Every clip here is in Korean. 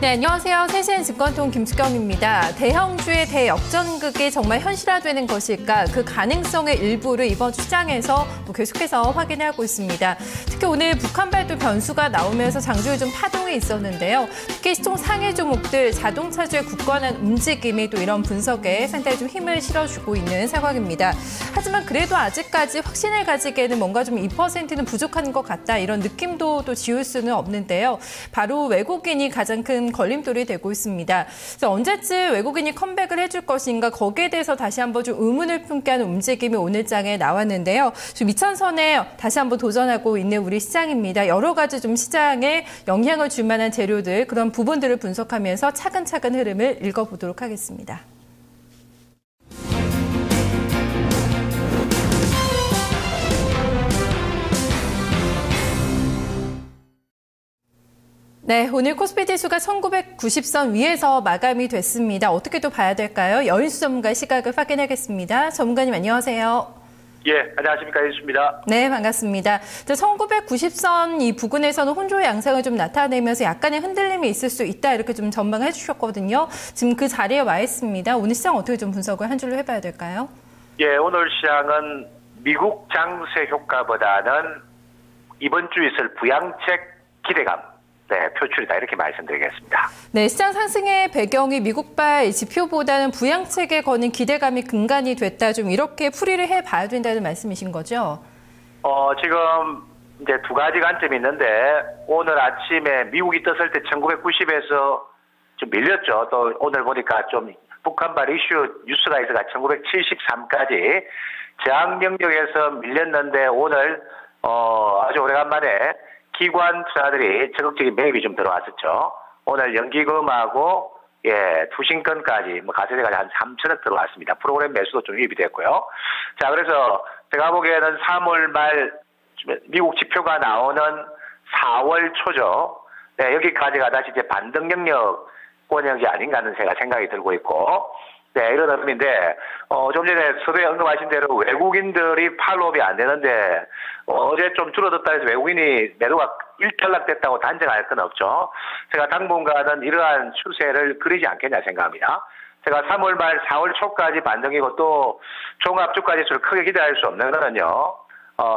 네, 안녕하세요. 세신 증권통 김수경입니다. 대형주의 대역전극이 정말 현실화되는 것일까? 그 가능성의 일부를 이번 시장에서 계속해서 확인하고 있습니다. 특히 오늘 북한 발도 변수가 나오면서 장중에 좀 파동이 있었는데요. 특히 시총 상위 종목들 자동차주의 굳건한 움직임이 또 이런 분석에 상당히 좀 힘을 실어주고 있는 상황입니다. 하지만 그래도 아직까지 확신을 가지기에는 뭔가 좀 2%는 부족한 것 같다. 이런 느낌도 또 지울 수는 없는데요. 바로 외국인이 가장 큰 걸림돌이 되고 있습니다. 그래서 언제쯤 외국인이 컴백을 해줄 것인가 거기에 대해서 다시 한번 좀 의문을 품게 하는 움직임이 오늘 장에 나왔는데요. 좀 2000선에 다시 한번 도전하고 있는 우리 시장입니다. 여러 가지 좀 시장에 영향을 줄 만한 재료들 그런 부분들을 분석하면서 차근차근 흐름을 읽어보도록 하겠습니다. 네, 오늘 코스피 지수가 1990선 위에서 마감이 됐습니다. 어떻게 또 봐야 될까요? 여인수 전문가의 시각을 확인하겠습니다. 전문가님 안녕하세요. 예, 안녕하십니까. 여인수입니다. 네, 반갑습니다. 1990선 이 부근에서는 혼조의 양상을 좀 나타내면서 약간의 흔들림이 있을 수 있다 이렇게 좀 전망해 주셨거든요. 지금 그 자리에 와 있습니다. 오늘 시장 어떻게 좀 분석을 한 줄로 해봐야 될까요? 예, 오늘 시장은 미국 장세 효과보다는 이번 주 있을 부양책 기대감 표출이다 이렇게 말씀드리겠습니다. 네, 시장 상승의 배경이 미국발 지표보다는 부양책에 거는 기대감이 근간이 됐다. 좀 이렇게 풀이를 해봐야 된다는 말씀이신 거죠? 지금 이제 두 가지 관점이 있는데 오늘 아침에 미국이 떴을 때 1990에서 좀 밀렸죠. 또 오늘 보니까 좀 북한발 이슈 뉴스가 있어가 1973까지 저항 영역에서 밀렸는데 오늘 아주 오래간만에 기관 투자들이 적극적인 매입이 좀 들어왔었죠. 오늘 연기금하고 투신권까지 가세대가 한 3천억 들어왔습니다. 프로그램 매수도 좀 유입이 됐고요. 자, 그래서 제가 보기에는 3월 말 미국 지표가 나오는 4월 초죠. 네, 여기까지가 다시 이제 반등 영역 권역이 아닌가 하는 제가 생각이 들고 있고, 네, 이런 의미인데, 좀 전에 서두에 언급하신 대로 외국인들이 팔로업이 안 되는데, 어제 좀 줄어들었다 해서 외국인이 매도가 일탈락됐다고 단정할 건 없죠. 제가 당분간은 이러한 추세를 그리지 않겠냐 생각합니다. 제가 3월 말 4월 초까지 반등이고 또 종합주가지수를 크게 기대할 수 없는 거는요.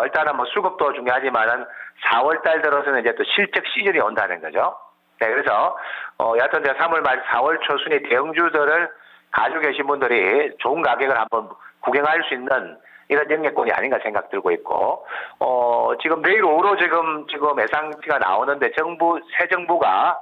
일단은 뭐 수급도 중요하지만은 4월 달 들어서는 이제 또 실적 시즌이 온다는 거죠. 네, 그래서, 여하튼 제가 3월 말 4월 초 순위 대형주들을 가지고 계신 분들이 좋은 가격을 한번 구경할 수 있는 이런 영역권이 아닌가 생각 들고 있고, 지금 내일 오후로 지금 예상치가 나오는데 새 정부가,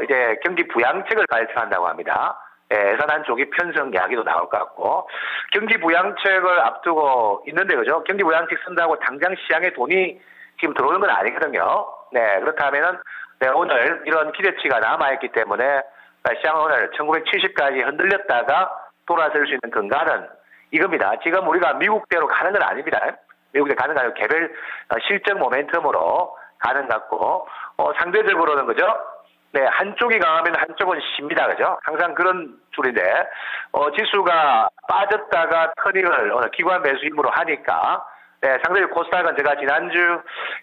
이제 경기 부양책을 발표한다고 합니다. 예, 예산안 조기 편성 이야기도 나올 것 같고, 경기 부양책을 앞두고 있는데, 그죠? 경기 부양책 쓴다고 당장 시장에 돈이 지금 들어오는 건 아니거든요. 네, 그렇다면은, 네, 오늘 이런 기대치가 남아있기 때문에 시장은 오늘 1970까지 흔들렸다가 돌아설 수 있는 근간은 이겁니다. 지금 우리가 미국대로 가는 건 아닙니다. 미국대 가는 거 아니고 개별 실적 모멘텀으로 가는 것 같고, 상대적으로는 그죠? 네, 한쪽이 강하면 한쪽은 쉽니다. 그죠? 항상 그런 줄인데, 지수가 빠졌다가 터닝을 오늘 기관 매수 힘으로 하니까, 네, 상대적으로 코스닥은 제가 지난주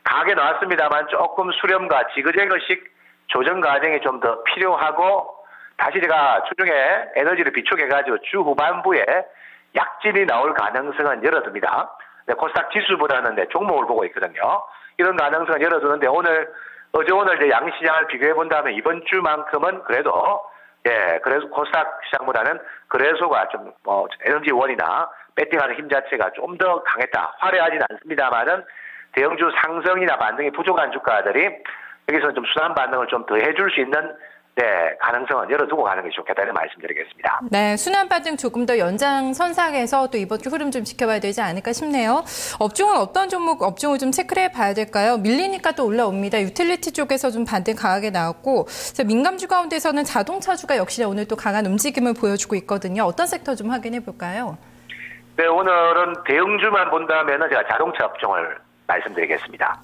강하게 나왔습니다만 조금 수렴과 지그재그식 조정 과정이 좀 더 필요하고, 다시 제가 추중에 에너지를 비축해가지고 주 후반부에 약진이 나올 가능성은 열어둡니다. 네, 코스닥 지수보다는 종목을 보고 있거든요. 이런 가능성은 열어두는데 어제 오늘 이제 양시장을 비교해 본다면 이번 주만큼은 그래도 그래서 코스닥 시장보다는 거래소가 좀 에너지원이나 배팅하는 힘 자체가 좀 더 강했다. 화려하진 않습니다만은 대형주 상승이나 반등이 부족한 주가들이 여기서 좀 순환 반등을 좀 더 해줄 수 있는 가능성은 열어두고 가는 게 좋겠다는 말씀드리겠습니다. 네, 순환 반등 조금 더 연장선상에서 또 이번 주 흐름 좀 지켜봐야 되지 않을까 싶네요. 업종은 어떤 종목 업종을 좀 체크를 해봐야 될까요? 밀리니까 또 올라옵니다. 유틸리티 쪽에서 좀 반등 강하게 나왔고, 민감주 가운데서는 자동차주가 역시 오늘 또 강한 움직임을 보여주고 있거든요. 어떤 섹터 좀 확인해 볼까요? 네, 오늘은 대형주만 본다면은 제가 자동차 업종을 말씀드리겠습니다.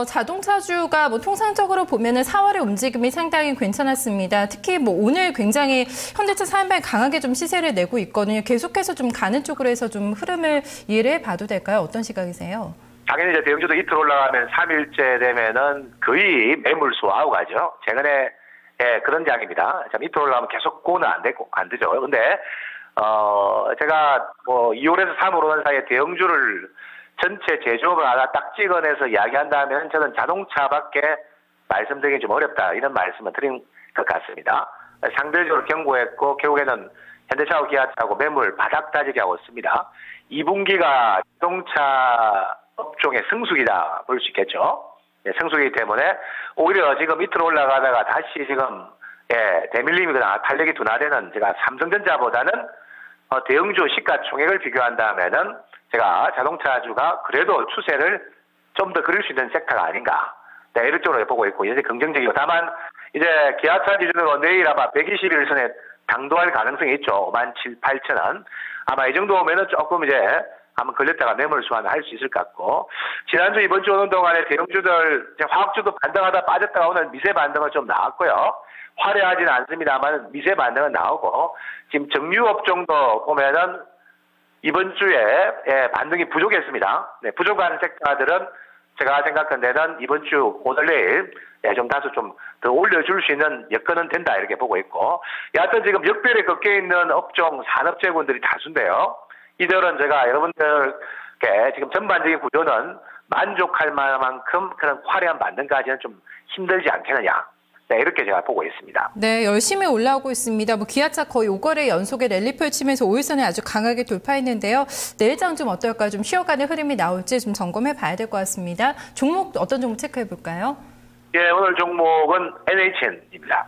자동차주가 통상적으로 보면은 4월의 움직임이 상당히 괜찮았습니다. 특히 오늘 굉장히 현대차 사인방이 강하게 좀 시세를 내고 있거든요. 계속해서 좀 가는 쪽으로 해서 좀 흐름을 이해를 해봐도 될까요? 어떤 시각이세요? 당연히 이제 대형주도 이틀 올라가면 3일째 되면은 거의 매물 소화하고 가죠. 최근에 예, 그런 장입니다. 참 이틀 올라가면 계속 고는 안 되죠. 근데, 제가 2월에서 3월 오는 사이에 대형주를 전체 제조업을 하나 딱 찍어내서 이야기한다면 저는 자동차밖에 말씀드리기 좀 어렵다. 이런 말씀을 드린 것 같습니다. 상대적으로 견고했고, 결국에는 현대차하고 기아차하고 매물 바닥 다지게 하고 있습니다. 2분기가 자동차 업종의 성수기다 볼 수 있겠죠. 예, 성수기이기 때문에 오히려 지금 밑으로 올라가다가 다시 지금 대밀림이거나 탄력이 둔화되는 제가 삼성전자보다는 대형주 시가총액을 비교한다면은 제가 자동차주가 그래도 추세를 좀 더 그릴 수 있는 섹터가 아닌가. 네, 이런 쪽으로 보고 있고 이제 긍정적이고 다만 이제 기아차 기준으로 내일 아마 121선에 당도할 가능성이 있죠. 17,800원. 아마 이 정도 오면은 조금 이제 한번 걸렸다가 매물 수완을 할 수 있을 것 같고 지난주 이번 주 오는 동안에 대형주들 화학주도 반등하다 빠졌다가 오늘 미세 반등은 좀 나왔고요. 화려하지는 않습니다만 미세 반등은 나오고 지금 정유업종도 보면은 이번 주에 반등이 부족했습니다. 네, 부족한 섹터들은 제가 생각한 데는 이번 주 오늘 내일 좀 다소 좀 더 올려줄 수 있는 여건은 된다 이렇게 보고 있고 여하튼 지금 역별에 꺾여 있는 업종 산업재군들이 다수인데요. 이들은 제가 여러분들께 지금 전반적인 구조는 만족할 만큼 그런 화려한 반등까지는 좀 힘들지 않겠느냐. 네, 이렇게 제가 보고 있습니다. 네, 열심히 올라오고 있습니다. 기아차 거의 5거래 연속에 랠리 펼치면서 5일선을 아주 강하게 돌파했는데요. 내일장 좀 어떨까요? 좀 쉬어가는 흐름이 나올지 좀 점검해 봐야 될 것 같습니다. 종목 어떤 종목 체크해 볼까요? 예, 오늘 종목은 NHN입니다.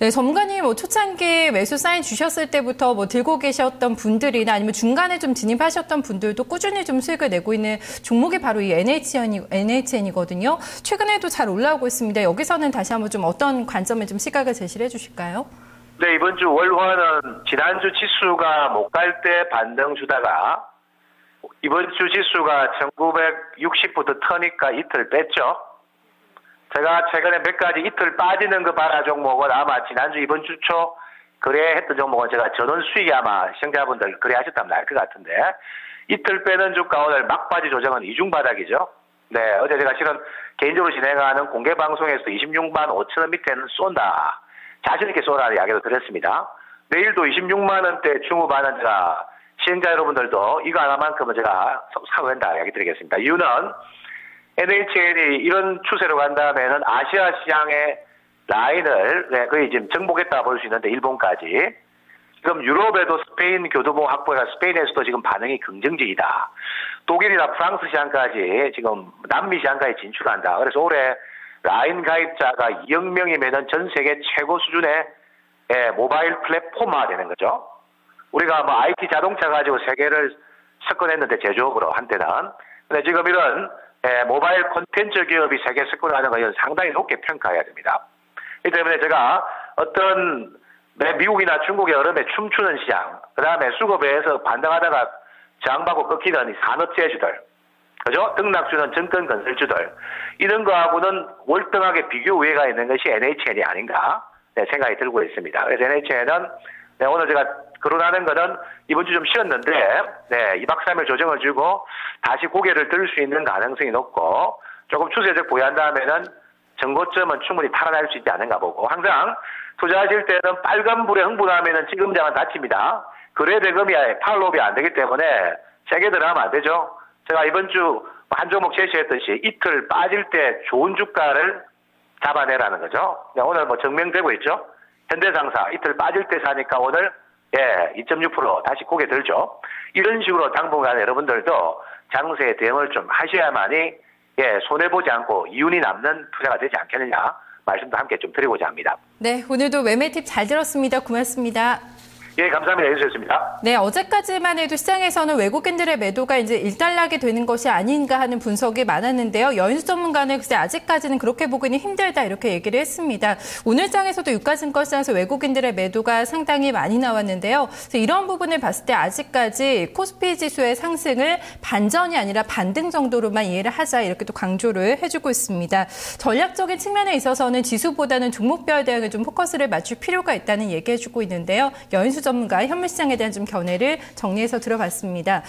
네, 전문가님 초창기 매수 사인 주셨을 때부터 들고 계셨던 분들이나 아니면 중간에 좀 진입하셨던 분들도 꾸준히 좀 수익을 내고 있는 종목이 바로 이 NHN이거든요. 최근에도 잘 올라오고 있습니다. 여기서는 다시 한번 좀 어떤 관점에 좀 시각을 제시를 해주실까요? 네, 이번 주 월화는 지난주 지수가 못 갈 때 반등 주다가 이번 주 지수가 1960부터 터니까 이틀 뺐죠. 제가 최근에 몇 가지 이틀 빠지는 거 봐라 종목은 아마 지난주 이번 주 초 거래했던 종목은 제가 전원 수익이 아마 시청자분들 거래하셨다면 알 것 같은데 이틀 빼는 주가 오늘 막바지 조정은 이중바닥이죠. 네, 어제 제가 실은 개인적으로 진행하는 공개 방송에서 26만 5천 원 밑에는 쏜다. 자신 있게 쏘라는 이야기도 드렸습니다. 내일도 26만 원대 중후반은 제가 시청자 여러분들도 이거 하나만큼은 제가 사고 된다 이야기 드리겠습니다. 이유는 NHN이 이런 추세로 간다면은 아시아 시장의 라인을 거의 지금 정복했다 볼 수 있는데 일본까지 지금 유럽에도 스페인 교두보 확보가 스페인에서도 지금 반응이 긍정적이다. 독일이나 프랑스 시장까지 지금 남미 시장까지 진출한다. 그래서 올해 라인 가입자가 2억 명이면은 전 세계 최고 수준의 모바일 플랫폼화 되는 거죠. 우리가 IT 자동차 가지고 세계를 석권했는데 제조업으로 한때는. 근데 지금 이런 모바일 콘텐츠 기업이 세계 석권하는 것은 상당히 높게 평가해야 됩니다. 이 때문에 제가 어떤 미국이나 중국의 여름에 춤추는 시장, 그 다음에 수급에서 반등하다가 저항받고 꺾이는 이 산업재주들, 그죠? 등락주는 증권건설주들, 이런 거하고는 월등하게 비교 우위가 있는 것이 NHN이 아닌가 생각이 들고 있습니다. 그래서 NHN은 오늘 제가 거론하는 거는 이번 주 좀 쉬었는데 2박 3일 조정을 주고 다시 고개를 들 수 있는 가능성이 높고 조금 추세적 보유한다면은 정고점은 충분히 탈환할 수 있지 않은가 보고 항상 투자하실 때는 빨간불에 흥분하면은 지금장은 다칩니다. 거래 대금이 팔로업이 안 되기 때문에 세게 들어가면 안 되죠. 제가 이번 주 한 종목 제시했듯이 이틀 빠질 때 좋은 주가를 잡아내라는 거죠. 오늘 증명되고 있죠. 현대상사 이틀 빠질 때 사니까 오늘 2.6% 다시 고개 들죠. 이런 식으로 당분간 여러분들도 장세에 대응을 좀 하셔야만이 손해보지 않고 이윤이 남는 투자가 되지 않겠느냐 말씀도 함께 좀 드리고자 합니다. 네, 오늘도 매매 팁 잘 들었습니다. 고맙습니다. 예, 감사합니다. 해주셨습니다. 네, 어제까지만 해도 시장에서는 외국인들의 매도가 이제 일단락이 되는 것이 아닌가 하는 분석이 많았는데요. 여인수 전문가는 글쎄 아직까지는 그렇게 보기는 힘들다 이렇게 얘기를 했습니다. 오늘 장에서도 유가증권사에서 외국인들의 매도가 상당히 많이 나왔는데요. 그래서 이런 부분을 봤을 때 아직까지 코스피 지수의 상승을 반전이 아니라 반등 정도로만 이해를 하자 이렇게 또 강조를 해주고 있습니다. 전략적인 측면에 있어서는 지수보다는 종목별 대응에 좀 포커스를 맞출 필요가 있다는 얘기해주고 있는데요. 여인수 전문가 현물시장에 대한 좀 견해를 정리해서 들어봤습니다.